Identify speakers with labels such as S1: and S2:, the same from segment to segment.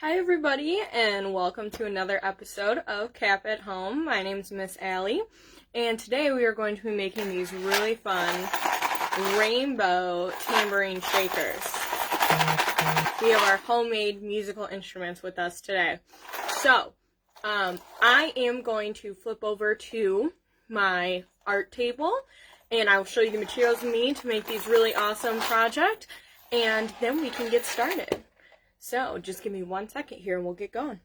S1: Hi everybody, and welcome to another episode of Cap at Home. My name is Miss Allie, and today we are going to be making these really fun rainbow tambourine shakers. We have our homemade musical instruments with us today. So, I am going to flip over to my art table, and I will show you the materials we need to make these really awesome project, and then we can get started. So, just give me 1 second here and we'll get going.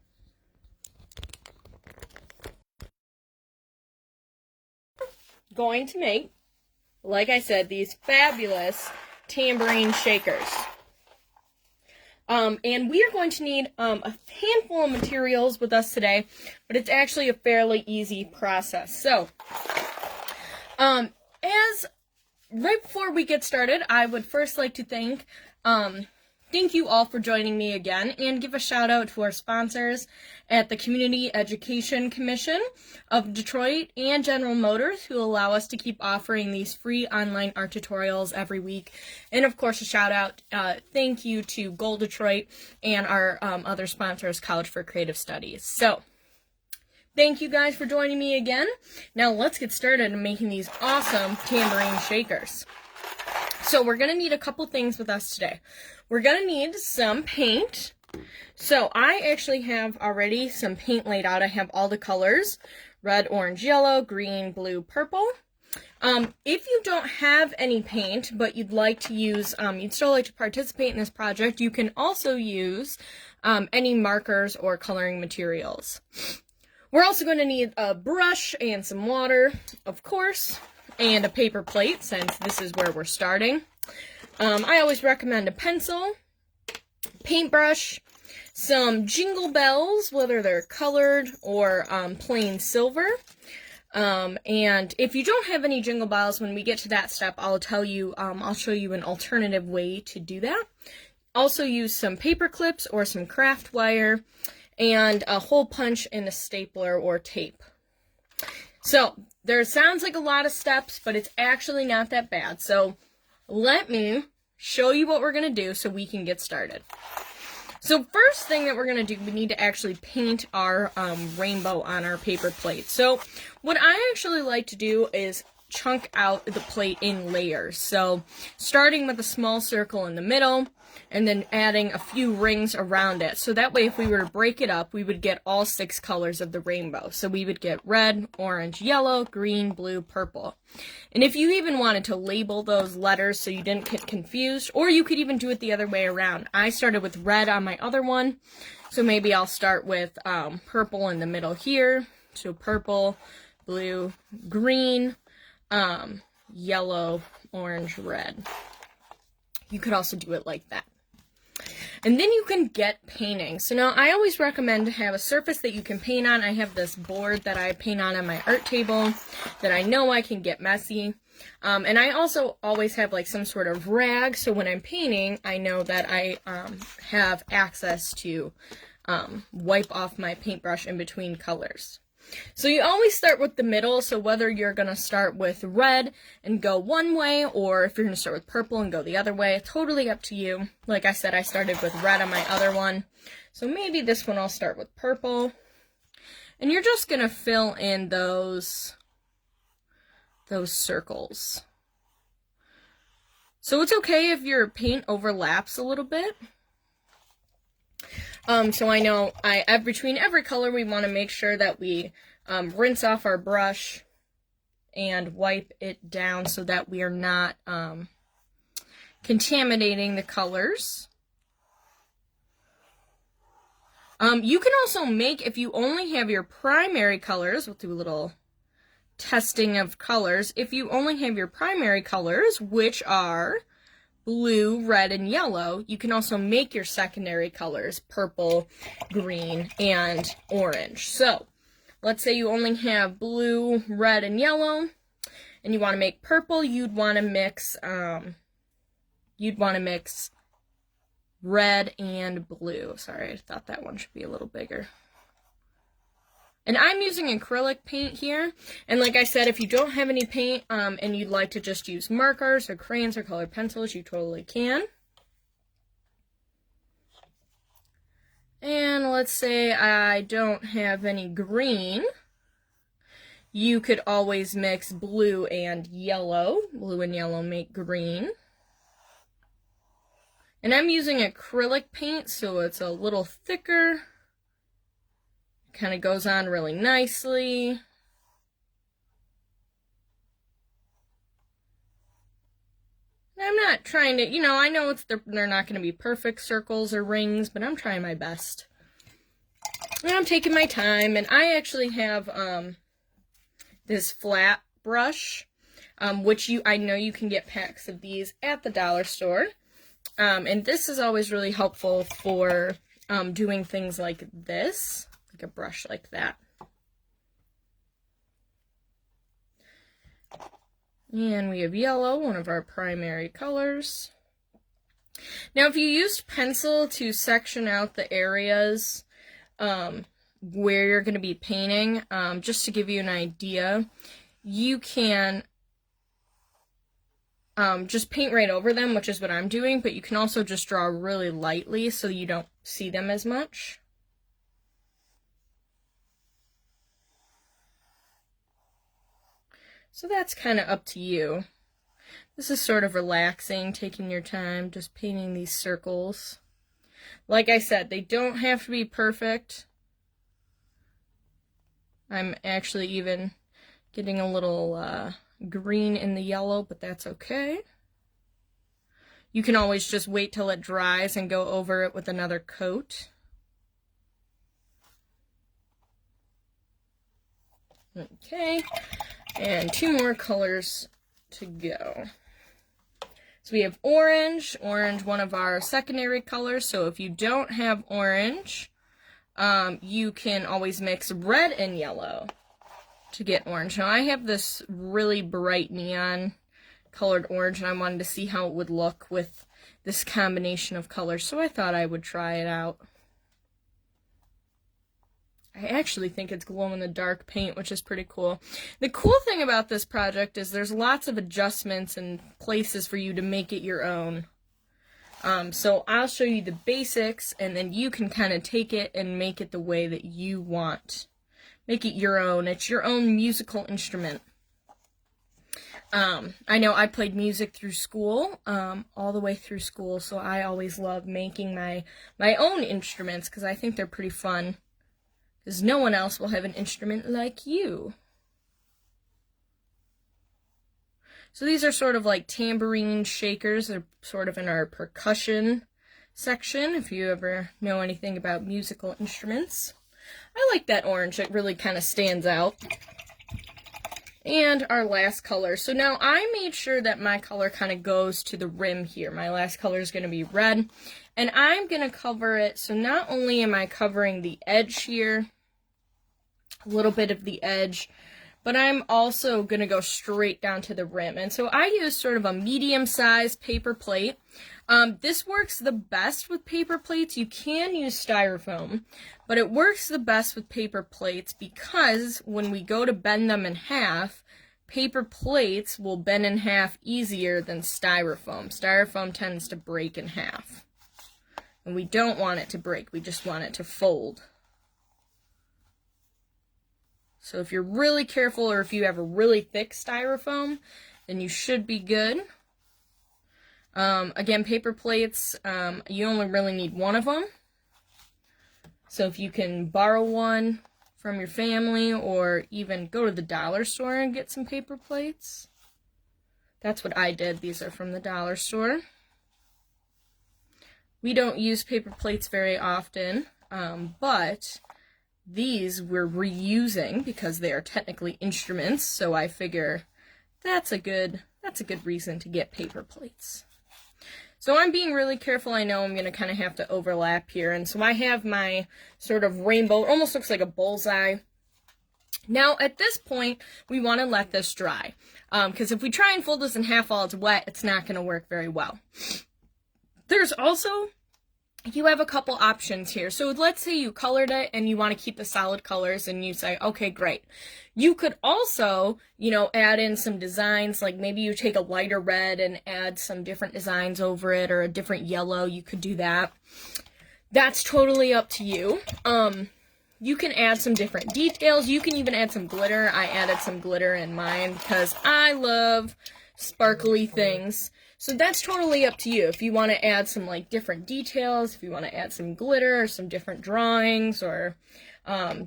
S1: Going to make, like I said, these fabulous tambourine shakers. And we are going to need a handful of materials with us today, but it's actually a fairly easy process. So, right before we get started, I would first like to thank you all for joining me again, and give a shout out to our sponsors at the Community Education Commission of Detroit and General Motors, who allow us to keep offering these free online art tutorials every week. And of course, a shout out, thank you to Gold Detroit and our other sponsors, College for Creative Studies. So, thank you guys for joining me again. Now let's get started in making these awesome tambourine shakers. So we're going to need a couple things with us today. We're going to need some paint. So I actually have already some paint laid out. I have all the colors: red, orange, yellow, green, blue, purple. If you don't have any paint, but you'd like to use, you'd still like to participate in this project, you can also use any markers or coloring materials. We're also going to need a brush and some water, of course, and a paper plate, since this is where we're starting. I always recommend a pencil, paintbrush, some jingle bells, whether they're colored or plain silver. And if you don't have any jingle bells, when we get to that step, I'll show you an alternative way to do that. Also use some paper clips or some craft wire, and a hole punch and a stapler or tape. So, there sounds like a lot of steps, but it's actually not that bad. So, let me show you what we're going to do so we can get started. So, first thing that we're going to do, we need to actually paint our rainbow on our paper plate. So, what I actually like to do is chunk out the plate in layers. So, starting with a small circle in the middle, and then adding a few rings around it. So that way, if we were to break it up, we would get all 6 colors of the rainbow. So we would get red, orange, yellow, green, blue, purple. And if you even wanted to label those letters so you didn't get confused, or you could even do it the other way around. I started with red on my other one, so maybe I'll start with purple in the middle here. So purple, blue, green, yellow, orange, red. You could also do it like that. And then you can get painting. So now I always recommend to have a surface that you can paint on. I have this board that I paint on my art table that I know I can get messy. And I also always have like some sort of rag, so when I'm painting, I know that I have access to wipe off my paintbrush in between colors. So you always start with the middle, so whether you're going to start with red and go one way, or if you're going to start with purple and go the other way, totally up to you. Like I said, I started with red on my other one, so maybe this one I'll start with purple. And you're just going to fill in those circles. So it's okay if your paint overlaps a little bit. So I know between every color we want to make sure that we rinse off our brush and wipe it down so that we are not contaminating the colors. You can also make, if you only have your primary colors, we'll do a little testing of colors. If you only have your primary colors, which are blue, red, and yellow, you can also make your secondary colors purple, green, and orange. So, let's say you only have blue, red, and yellow, and you want to make purple. You'd want to mix red and blue. Sorry, I thought that one should be a little bigger. And I'm using acrylic paint here. And like I said, if you don't have any paint and you'd like to just use markers or crayons or colored pencils, you totally can. And let's say I don't have any green. You could always mix blue and yellow. Blue and yellow make green. And I'm using acrylic paint, so it's a little thicker. Kind of goes on really nicely. I'm not trying to, I know they're not going to be perfect circles or rings, but I'm trying my best. And I'm taking my time, and I actually have this flat brush, which I know you can get packs of these at the dollar store. And this is always really helpful for doing things like this, like a brush like that. And we have yellow, one of our primary colors. Now, if you used pencil to section out the areas where you're going to be painting, just to give you an idea, you can just paint right over them, which is what I'm doing, but you can also just draw really lightly so you don't see them as much. So that's kind of up to you. This is sort of relaxing, taking your time, just painting these circles. Like I said, they don't have to be perfect. I'm actually even getting a little green in the yellow, but that's okay. You can always just wait till it dries and go over it with another coat. Okay. And 2 more colors to go. So we have orange, one of our secondary colors. So if you don't have orange, you can always mix red and yellow to get orange. Now I have this really bright neon colored orange, and I wanted to see how it would look with this combination of colors. So I thought I would try it out. I actually think it's glow-in-the-dark paint, which is pretty cool. The cool thing about this project is there's lots of adjustments and places for you to make it your own. So I'll show you the basics, and then you can kind of take it and make it the way that you want. Make it your own. It's your own musical instrument. I know I played music through school, all the way through school, so I always love making my own instruments because I think they're pretty fun. Because no one else will have an instrument like you. So these are sort of like tambourine shakers. They're sort of in our percussion section, if you ever know anything about musical instruments. I like that orange. It really kind of stands out. And our last color. So now I made sure that my color kind of goes to the rim here. My last color is going to be red. And I'm going to cover it. So not only am I covering the edge here, a little bit of the edge, but I'm also going to go straight down to the rim. And so I use sort of a medium-sized paper plate. This works the best with paper plates. You can use styrofoam, but it works the best with paper plates because when we go to bend them in half, paper plates will bend in half easier than styrofoam. Styrofoam tends to break in half. And we don't want it to break, we just want it to fold. So if you're really careful, or if you have a really thick styrofoam, then you should be good. Again, paper plates, you only really need one of them. So if you can borrow one from your family, or even go to the dollar store and get some paper plates. That's what I did. These are from the dollar store. We don't use paper plates very often, but these we're reusing because they are technically instruments, so I figure that's a good reason to get paper plates. So I'm being really careful. I know I'm going to kind of have to overlap here, and so I have my sort of rainbow, it almost looks like a bullseye. Now at this point, we want to let this dry, because if we try and fold this in half while it's wet, it's not going to work very well. There's also, you have a couple options here. So let's say you colored it and you want to keep the solid colors and you say, okay, great. You could also, add in some designs, like maybe you take a lighter red and add some different designs over it, or a different yellow. You could do that. that's totally up to you. You can add some different details. You can even add some glitter. I added some glitter in mine because I love sparkly things. So that's totally up to you. If you want to add some like different details, if you want to add some glitter or some different drawings or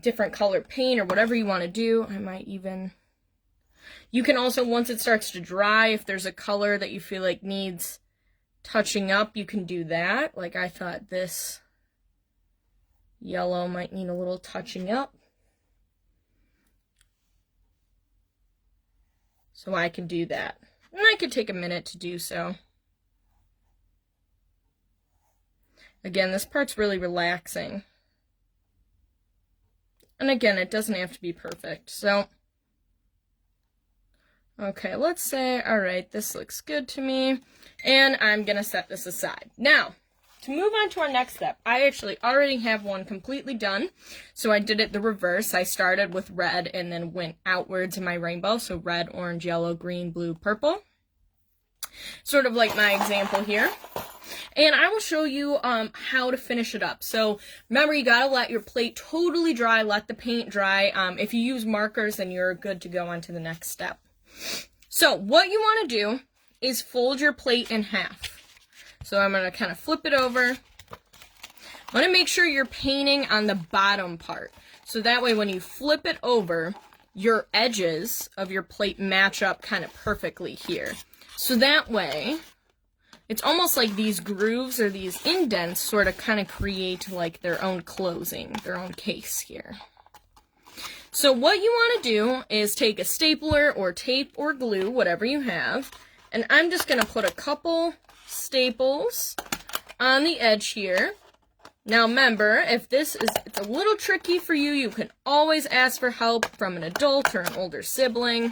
S1: different colored paint or whatever you want to do. I might even... You can also, once it starts to dry, if there's a color that you feel like needs touching up, you can do that. Like I thought this yellow might need a little touching up. So I can do that. And I could take a minute to do so. Again, this part's really relaxing. And again, it doesn't have to be perfect. So, okay, let's say, all right, this looks good to me. And I'm going to set this aside. Now, to move on to our next step, I actually already have one completely done. So I did it the reverse. I started with red and then went outwards in my rainbow. So red, orange, yellow, green, blue, purple. Sort of like my example here. And I will show you how to finish it up. So remember, you gotta let your plate totally dry, let the paint dry. If you use markers, then you're good to go on to the next step. So what you want to do is fold your plate in half. So I'm going to kind of flip it over. I want to make sure you're painting on the bottom part. So that way when you flip it over, your edges of your plate match up kind of perfectly here. So that way, it's almost like these grooves or these indents sort of kind of create like their own closing, their own case here. So what you want to do is take a stapler or tape or glue, whatever you have, and I'm just going to put a couple staples on the edge here. Now remember, if it's a little tricky for you, you can always ask for help from an adult or an older sibling.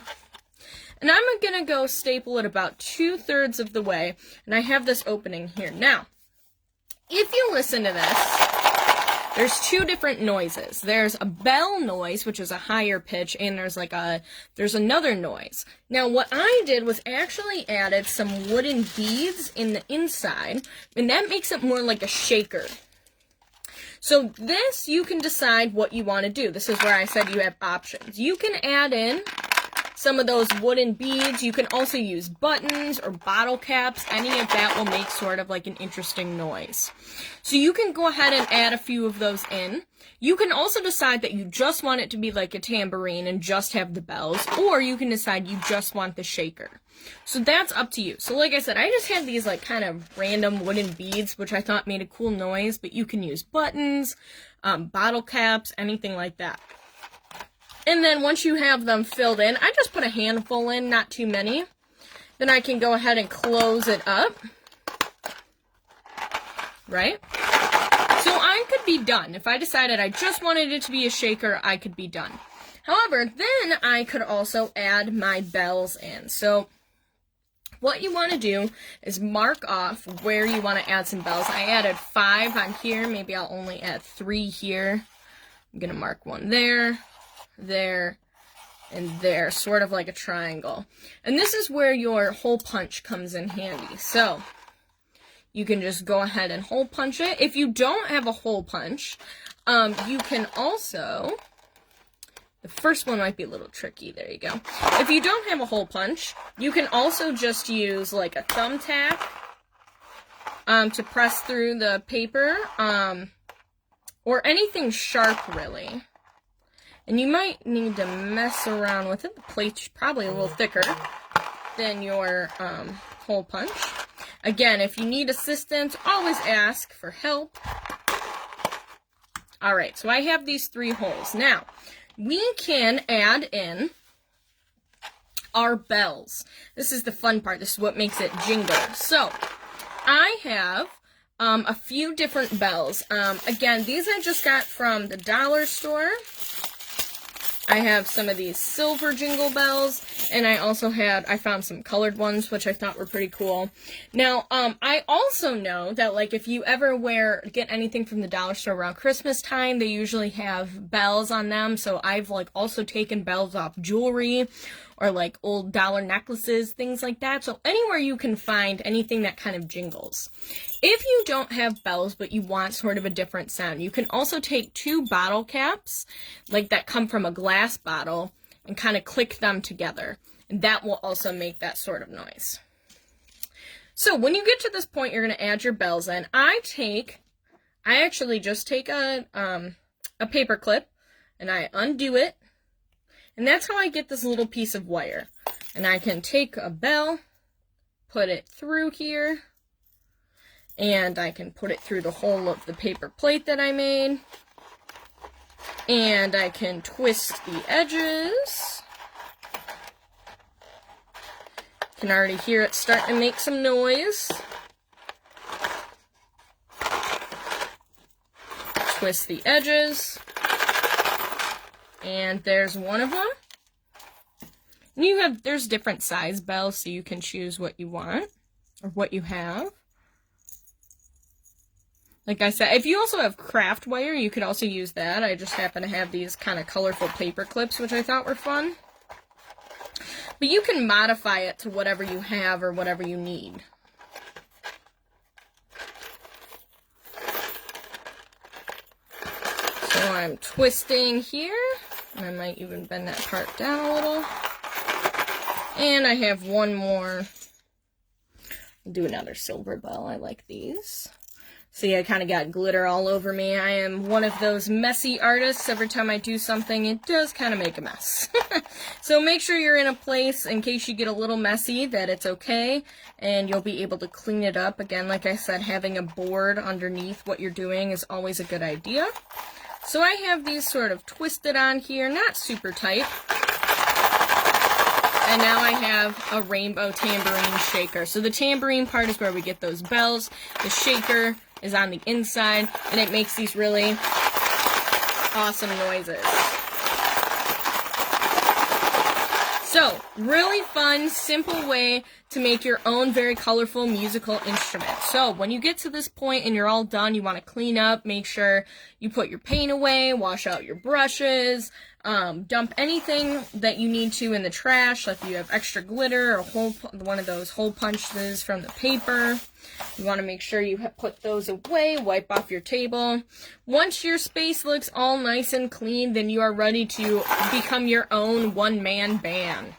S1: And I'm going to go staple it about 2/3 of the way, and I have this opening here. Now, if you listen to this, there's two different noises. There's a bell noise, which is a higher pitch, and there's another noise. Now, what I did was actually added some wooden beads in the inside, and that makes it more like a shaker. So this, you can decide what you want to do. This is where I said you have options. You can add in some of those wooden beads. You can also use buttons or bottle caps. Any of that will make sort of like an interesting noise. So you can go ahead and add a few of those in. You can also decide that you just want it to be like a tambourine and just have the bells, or you can decide you just want the shaker. So that's up to you. So like I said, I just had these like kind of random wooden beads, which I thought made a cool noise, but you can use buttons, bottle caps, anything like that. And then once you have them filled in, I just put a handful in, not too many. Then I can go ahead and close it up. Right? So I could be done. If I decided I just wanted it to be a shaker, I could be done. However, then I could also add my bells in. So what you want to do is mark off where you want to add some bells. I added 5 on here. Maybe I'll only add 3 here. I'm going to mark one there, there, and there, sort of like a triangle. And this is where your hole punch comes in handy. So you can just go ahead and hole punch it. If you don't have a hole punch, you can also, the first one might be a little tricky. There you go. If you don't have a hole punch, you can also just use like a thumbtack to press through the paper, or anything sharp really. And you might need to mess around with it. The plate's probably a little thicker than your hole punch. Again, if you need assistance, always ask for help. Alright, so I have these 3 holes. Now, we can add in our bells. This is the fun part. This is what makes it jingle. So, I have a few different bells. Again, these I just got from the dollar store. I have some of these silver jingle bells, and I found some colored ones, which I thought were pretty cool. Now, I also know that, like, if you ever get anything from the dollar store around Christmas time, they usually have bells on them, so I've, like, also taken bells off jewelry, or like old dollar necklaces, things like that. So anywhere you can find anything that kind of jingles. If you don't have bells, but you want sort of a different sound, you can also take 2 bottle caps, like that come from a glass bottle, and kind of click them together. And that will also make that sort of noise. So when you get to this point, you're going to add your bells in. I actually just take a paper clip, and I undo it. And that's how I get this little piece of wire. And I can take a bell, put it through here, and I can put it through the hole of the paper plate that I made. And I can twist the edges. You can already hear it starting to make some noise. Twist the edges. And there's one of them. And there's different size bells, so you can choose what you want or what you have. Like I said, if you also have craft wire, you could also use that. I just happen to have these kind of colorful paper clips, which I thought were fun. But you can modify it to whatever you have or whatever you need. So I'm twisting here. And I might even bend that part down a little. And I have one more. I'll do another silver bell. I like these. See, I kind of got glitter all over me. I am one of those messy artists. Every time I do something, it does kind of make a mess. So make sure you're in a place, in case you get a little messy, that it's okay, and you'll be able to clean it up. Again, like I said, having a board underneath what you're doing is always a good idea. So I have these sort of twisted on here, not super tight. And now I have a rainbow tambourine shaker. So the tambourine part is where we get those bells. The shaker is on the inside, and it makes these really awesome noises. So, really fun, simple way to make your own very colorful musical instrument. So, when you get to this point and you're all done, you want to clean up, make sure you put your paint away, wash out your brushes, dump anything that you need to in the trash, like if you have extra glitter or one of those hole punches from the paper. You want to make sure you put those away, wipe off your table. Once your space looks all nice and clean, then you are ready to become your own one-man band.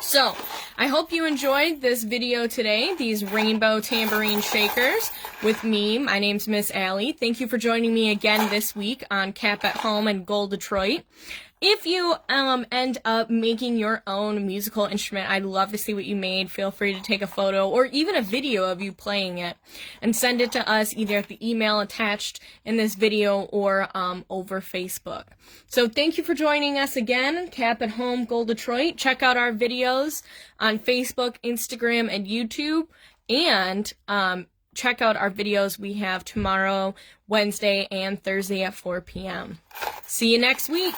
S1: So, I hope you enjoyed this video today, these rainbow tambourine shakers with me. My name's Miss Allie. Thank you for joining me again this week on Cap at Home and Gold Detroit. If you end up making your own musical instrument, I'd love to see what you made. Feel free to take a photo or even a video of you playing it and send it to us either at the email attached in this video or over Facebook. So thank you for joining us again, Cap at Home Gold Detroit. Check out our videos on Facebook, Instagram, and YouTube, and check out our videos we have tomorrow, Wednesday, and Thursday at 4 p.m. See you next week.